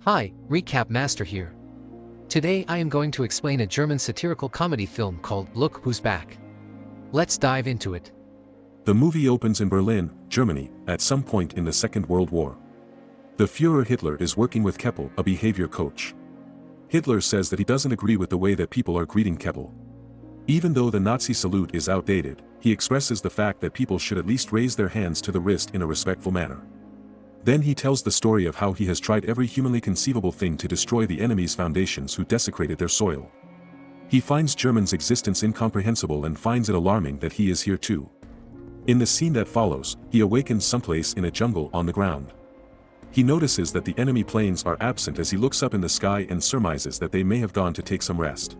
Hi, Recap Master here. Today I am going to explain a German satirical comedy film called Look Who's Back. Let's dive into it. The movie opens in Berlin, Germany, at some point in the Second World War. The Führer Hitler is working with Keppel, a behavior coach. Hitler says that he doesn't agree with the way that people are greeting Keppel. Even though the Nazi salute is outdated, he expresses the fact that people should at least raise their hands to the wrist in a respectful manner. Then he tells the story of how he has tried every humanly conceivable thing to destroy the enemy's foundations who desecrated their soil. He finds Germans' existence incomprehensible and finds it alarming that he is here too. In the scene that follows, he awakens someplace in a jungle on the ground. He notices that the enemy planes are absent as he looks up in the sky and surmises that they may have gone to take some rest.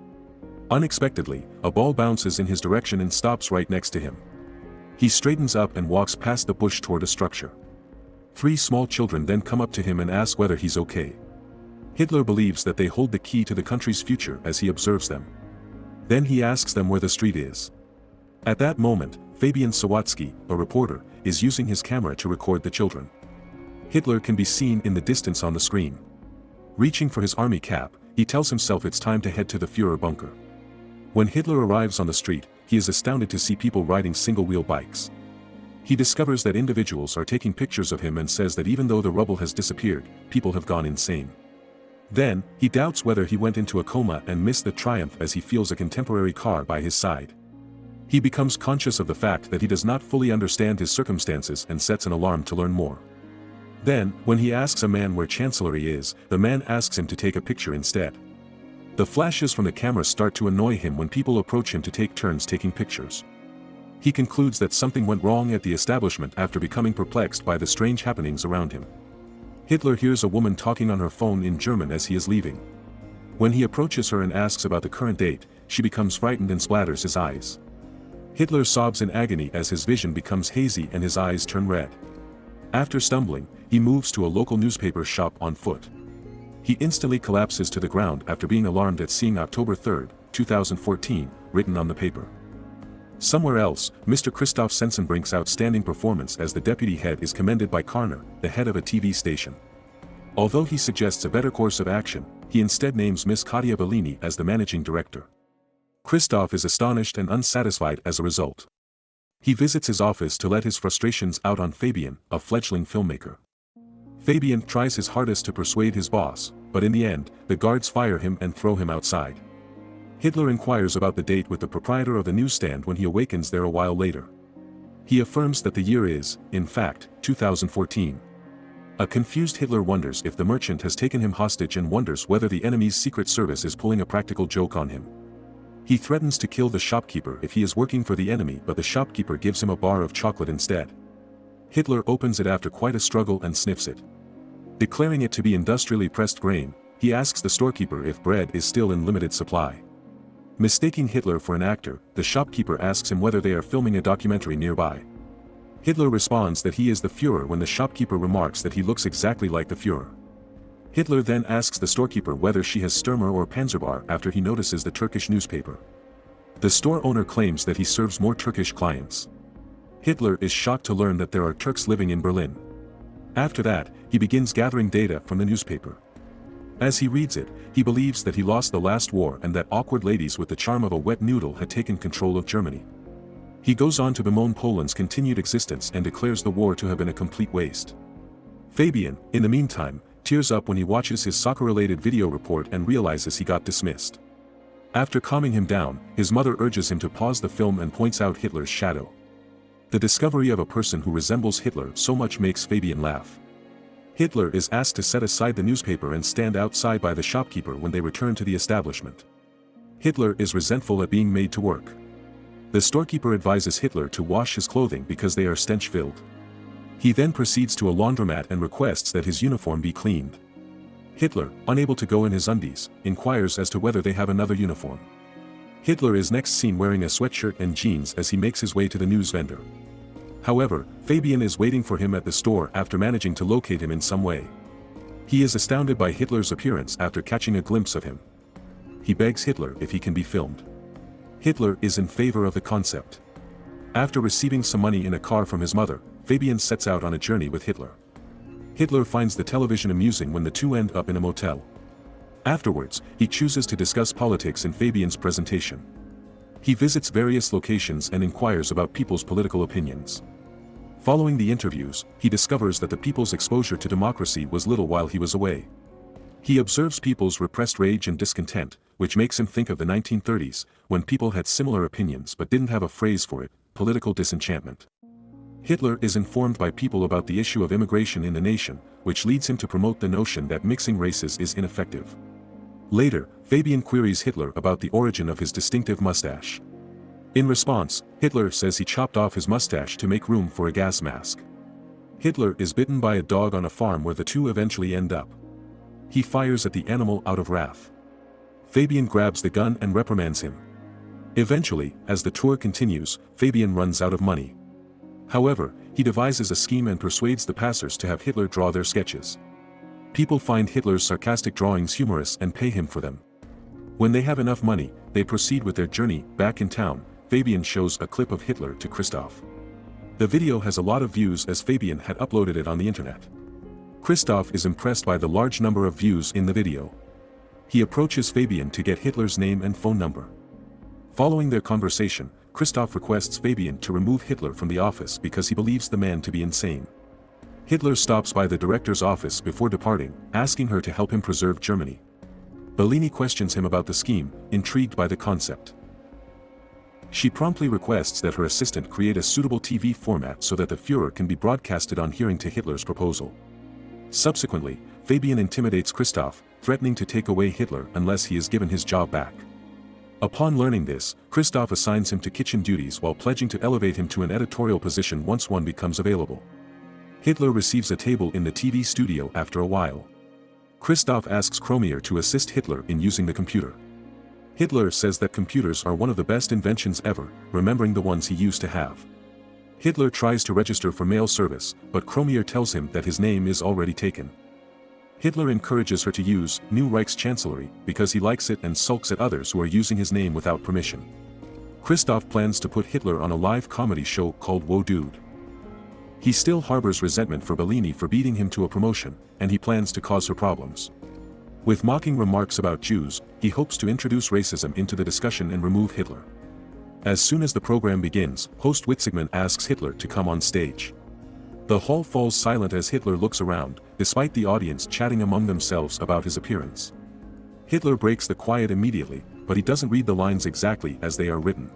Unexpectedly, a ball bounces in his direction and stops right next to him. He straightens up and walks past the bush toward a structure. 3 small children then come up to him and ask whether he's okay. Hitler believes that they hold the key to the country's future as he observes them. Then he asks them where the street is. At that moment, Fabian Sawatzki, a reporter, is using his camera to record the children. Hitler can be seen in the distance on the screen. Reaching for his army cap, he tells himself it's time to head to the Führer bunker. When Hitler arrives on the street, he is astounded to see people riding single-wheel bikes. He discovers that individuals are taking pictures of him and says that even though the rubble has disappeared, people have gone insane. Then, he doubts whether he went into a coma and missed the triumph as he feels a contemporary car by his side. He becomes conscious of the fact that he does not fully understand his circumstances and sets an alarm to learn more. Then, when he asks a man where Chancellery is, the man asks him to take a picture instead. The flashes from the camera start to annoy him when people approach him to take turns taking pictures. He concludes that something went wrong at the establishment after becoming perplexed by the strange happenings around him. Hitler hears a woman talking on her phone in German as he is leaving. When he approaches her and asks about the current date, she becomes frightened and splatters his eyes. Hitler sobs in agony as his vision becomes hazy and his eyes turn red. After stumbling, he moves to a local newspaper shop on foot. He instantly collapses to the ground after being alarmed at seeing October 3, 2014, written on the paper. Somewhere else, Mr. Christoph Sensenbrink's outstanding performance as the deputy head is commended by Karner, the head of a TV station. Although he suggests a better course of action, he instead names Miss Claudia Bellini as the managing director. Christoph is astonished and unsatisfied as a result. He visits his office to let his frustrations out on Fabian, a fledgling filmmaker. Fabian tries his hardest to persuade his boss, but in the end, the guards fire him and throw him outside. Hitler inquires about the date with the proprietor of the newsstand when he awakens there a while later. He affirms that the year is, in fact, 2014. A confused Hitler wonders if the merchant has taken him hostage and wonders whether the enemy's secret service is pulling a practical joke on him. He threatens to kill the shopkeeper if he is working for the enemy, but the shopkeeper gives him a bar of chocolate instead. Hitler opens it after quite a struggle and sniffs it. Declaring it to be industrially pressed grain, he asks the storekeeper if bread is still in limited supply. Mistaking Hitler for an actor, the shopkeeper asks him whether they are filming a documentary nearby. Hitler responds that he is the Führer when the shopkeeper remarks that he looks exactly like the Führer. Hitler then asks the storekeeper whether she has Stürmer or Panzerbar after he notices the Turkish newspaper. The store owner claims that he serves more Turkish clients. Hitler is shocked to learn that there are Turks living in Berlin. After that, he begins gathering data from the newspaper. As he reads it, he believes that he lost the last war and that awkward ladies with the charm of a wet noodle had taken control of Germany. He goes on to bemoan Poland's continued existence and declares the war to have been a complete waste. Fabian, in the meantime, tears up when he watches his soccer-related video report and realizes he got dismissed. After calming him down, his mother urges him to pause the film and points out Hitler's shadow. The discovery of a person who resembles Hitler so much makes Fabian laugh. Hitler is asked to set aside the newspaper and stand outside by the shopkeeper when they return to the establishment. Hitler is resentful at being made to work. The storekeeper advises Hitler to wash his clothing because they are stench-filled. He then proceeds to a laundromat and requests that his uniform be cleaned. Hitler, unable to go in his undies, inquires as to whether they have another uniform. Hitler is next seen wearing a sweatshirt and jeans as he makes his way to the news vendor. However, Fabian is waiting for him at the store after managing to locate him in some way. He is astounded by Hitler's appearance after catching a glimpse of him. He begs Hitler if he can be filmed. Hitler is in favor of the concept. After receiving some money in a car from his mother, Fabian sets out on a journey with Hitler. Hitler finds the television amusing when the two end up in a motel. Afterwards, he chooses to discuss politics in Fabian's presentation. He visits various locations and inquires about people's political opinions. Following the interviews, he discovers that the people's exposure to democracy was little while he was away. He observes people's repressed rage and discontent, which makes him think of the 1930s, when people had similar opinions but didn't have a phrase for it: political disenchantment. Hitler is informed by people about the issue of immigration in the nation, which leads him to promote the notion that mixing races is ineffective. Later, Fabian queries Hitler about the origin of his distinctive mustache. In response, Hitler says he chopped off his mustache to make room for a gas mask. Hitler is bitten by a dog on a farm where the two eventually end up. He fires at the animal out of wrath. Fabian grabs the gun and reprimands him. Eventually, as the tour continues, Fabian runs out of money. However, he devises a scheme and persuades the passers to have Hitler draw their sketches. People find Hitler's sarcastic drawings humorous and pay him for them. When they have enough money, they proceed with their journey. Back in town, Fabian shows a clip of Hitler to Christoph. The video has a lot of views as Fabian had uploaded it on the internet. Christoph is impressed by the large number of views in the video. He approaches Fabian to get Hitler's name and phone number. Following their conversation, Christoph requests Fabian to remove Hitler from the office because he believes the man to be insane. Hitler stops by the director's office before departing, asking her to help him preserve Germany. Bellini questions him about the scheme, intrigued by the concept. She promptly requests that her assistant create a suitable TV format so that the Führer can be broadcasted on hearing to Hitler's proposal. Subsequently, Fabian intimidates Christoph, threatening to take away Hitler unless he is given his job back. Upon learning this, Christoph assigns him to kitchen duties while pledging to elevate him to an editorial position once one becomes available. Hitler receives a table in the TV studio after a while. Christoph asks Kromier to assist Hitler in using the computer. Hitler says that computers are one of the best inventions ever, remembering the ones he used to have. Hitler tries to register for mail service, but Kromier tells him that his name is already taken. Hitler encourages her to use New Reichschancellery because he likes it and sulks at others who are using his name without permission. Christoph plans to put Hitler on a live comedy show called Whoa Dude. He still harbors resentment for Bellini for beating him to a promotion, and he plans to cause her problems. With mocking remarks about Jews, he hopes to introduce racism into the discussion and remove Hitler. As soon as the program begins, host Witzigmann asks Hitler to come on stage. The hall falls silent as Hitler looks around, despite the audience chatting among themselves about his appearance. Hitler breaks the quiet immediately, but he doesn't read the lines exactly as they are written.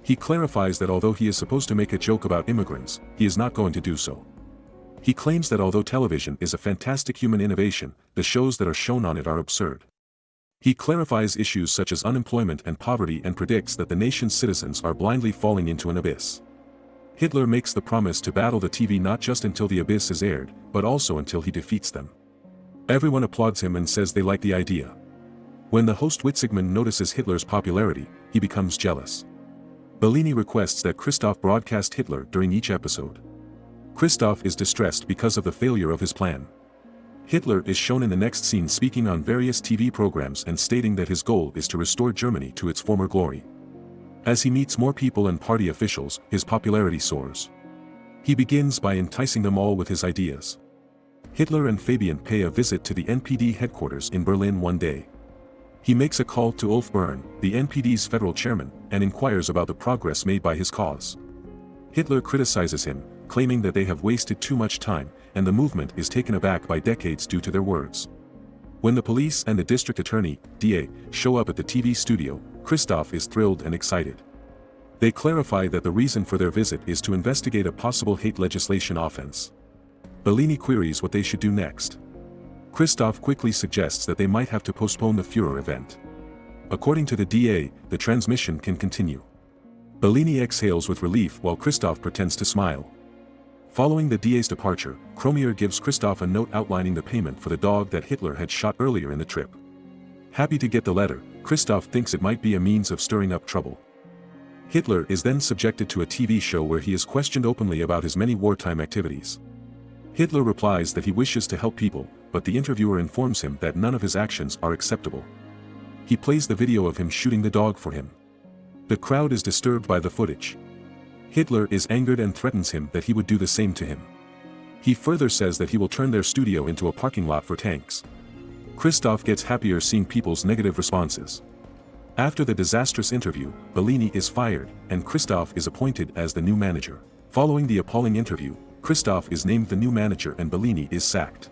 He clarifies that although he is supposed to make a joke about immigrants, he is not going to do so. He claims that although television is a fantastic human innovation, the shows that are shown on it are absurd. He clarifies issues such as unemployment and poverty and predicts that the nation's citizens are blindly falling into an abyss. Hitler makes the promise to battle the TV not just until the abyss is aired, but also until he defeats them. Everyone applauds him and says they like the idea. When the host Witzigmann notices Hitler's popularity, he becomes jealous. Bellini requests that Christoph broadcast Hitler during each episode. Christoph is distressed because of the failure of his plan. Hitler is shown in the next scene speaking on various TV programs and stating that his goal is to restore Germany to its former glory. As he meets more people and party officials, his popularity soars. He begins by enticing them all with his ideas. Hitler and Fabian pay a visit to the NPD headquarters in Berlin one day. He makes a call to Ulf Bern, the NPD's federal chairman, and inquires about the progress made by his cause. Hitler criticizes him, claiming that they have wasted too much time, and the movement is taken aback by decades due to their words. When the police and the district attorney, DA, show up at the TV studio, Christoph is thrilled and excited. They clarify that the reason for their visit is to investigate a possible hate legislation offense. Bellini queries what they should do next. Christoph quickly suggests that they might have to postpone the Führer event. According to the DA, the transmission can continue. Bellini exhales with relief while Christoph pretends to smile. Following the DA's departure, Kromier gives Christoph a note outlining the payment for the dog that Hitler had shot earlier in the trip. Happy to get the letter, Christoph thinks it might be a means of stirring up trouble. Hitler is then subjected to a TV show where he is questioned openly about his many wartime activities. Hitler replies that he wishes to help people, but the interviewer informs him that none of his actions are acceptable. He plays the video of him shooting the dog for him. The crowd is disturbed by the footage. Hitler is angered and threatens him that he would do the same to him. He further says that he will turn their studio into a parking lot for tanks. Christoph gets happier seeing people's negative responses. After the disastrous interview, Bellini is fired, and Christoph is appointed as the new manager. Following the appalling interview, Christoph is named the new manager and Bellini is sacked.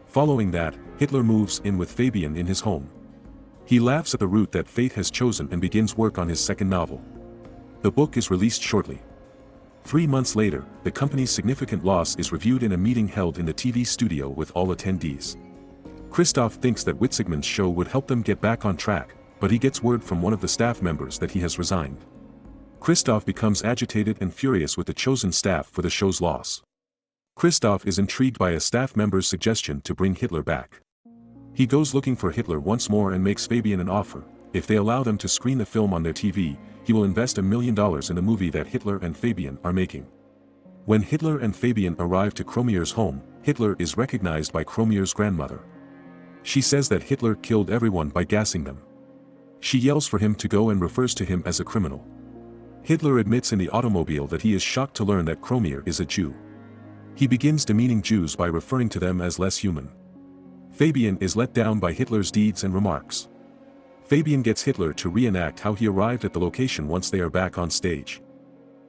Following that, Hitler moves in with Fabian in his home. He laughs at the route that fate has chosen and begins work on his second novel. The book is released shortly. 3 months later, the company's significant loss is reviewed in a meeting held in the TV studio with all attendees. Christoph thinks that Witzigmann's show would help them get back on track, but he gets word from one of the staff members that he has resigned. Christoph becomes agitated and furious with the chosen staff for the show's loss. Christoph is intrigued by a staff member's suggestion to bring Hitler back. He goes looking for Hitler once more and makes Fabian an offer. If they allow them to screen the film on their TV, he will invest $1 million in the movie that Hitler and Fabian are making. When Hitler and Fabian arrive to Kromier's home, Hitler is recognized by Kromier's grandmother. She says that Hitler killed everyone by gassing them. She yells for him to go and refers to him as a criminal. Hitler admits in the automobile that he is shocked to learn that Kromier is a Jew. He begins demeaning Jews by referring to them as less human. Fabian is let down by Hitler's deeds and remarks. Fabian gets Hitler to reenact how he arrived at the location once they are back on stage.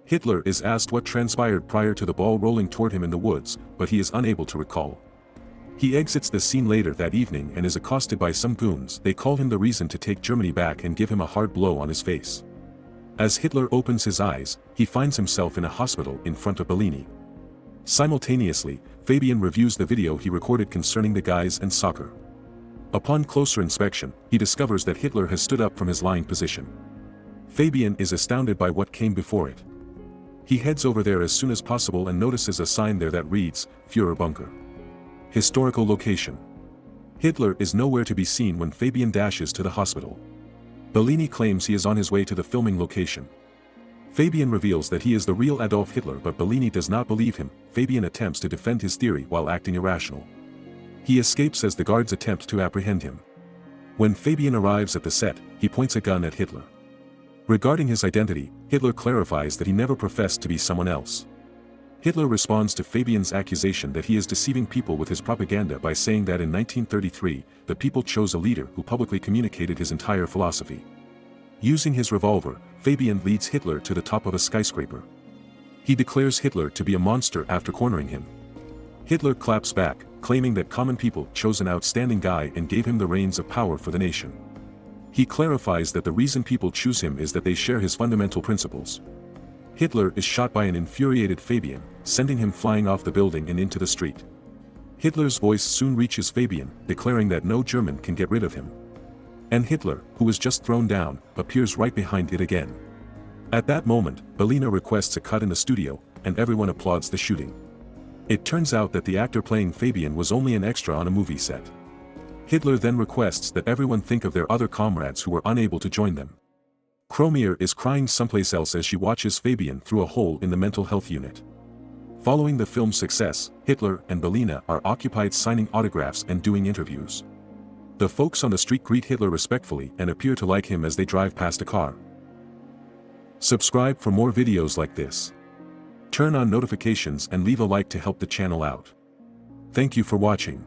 Hitler is asked what transpired prior to the ball rolling toward him in the woods, but he is unable to recall. He exits the scene later that evening and is accosted by some goons. They call him the reason to take Germany back and give him a hard blow on his face. As Hitler opens his eyes, he finds himself in a hospital in front of Bellini. Simultaneously, Fabian reviews the video he recorded concerning the guys and soccer. Upon closer inspection, he discovers that Hitler has stood up from his lying position. Fabian is astounded by what came before it. He heads over there as soon as possible and notices a sign there that reads, Führer Bunker. Historical location. Hitler is nowhere to be seen when Fabian dashes to the hospital. Bellini claims he is on his way to the filming location. Fabian reveals that he is the real Adolf Hitler, but Bellini does not believe him. Fabian attempts to defend his theory while acting irrational. He escapes as the guards attempt to apprehend him. When Fabian arrives at the set, he points a gun at Hitler. Regarding his identity, Hitler clarifies that he never professed to be someone else. Hitler responds to Fabian's accusation that he is deceiving people with his propaganda by saying that in 1933, the people chose a leader who publicly communicated his entire philosophy. Using his revolver, Fabian leads Hitler to the top of a skyscraper. He declares Hitler to be a monster after cornering him. Hitler claps back, claiming that common people chose an outstanding guy and gave him the reins of power for the nation. He clarifies that the reason people choose him is that they share his fundamental principles. Hitler is shot by an infuriated Fabian, sending him flying off the building and into the street. Hitler's voice soon reaches Fabian, declaring that no German can get rid of him. And Hitler, who was just thrown down, appears right behind it again. At that moment, Bellini requests a cut in the studio, and everyone applauds the shooting. It turns out that the actor playing Fabian was only an extra on a movie set. Hitler then requests that everyone think of their other comrades who were unable to join them. Kromier is crying someplace else as she watches Fabian through a hole in the mental health unit. Following the film's success, Hitler and Bellini are occupied signing autographs and doing interviews. The folks on the street greet Hitler respectfully and appear to like him as they drive past a car. Subscribe for more videos like this. Turn on notifications and leave a like to help the channel out. Thank you for watching.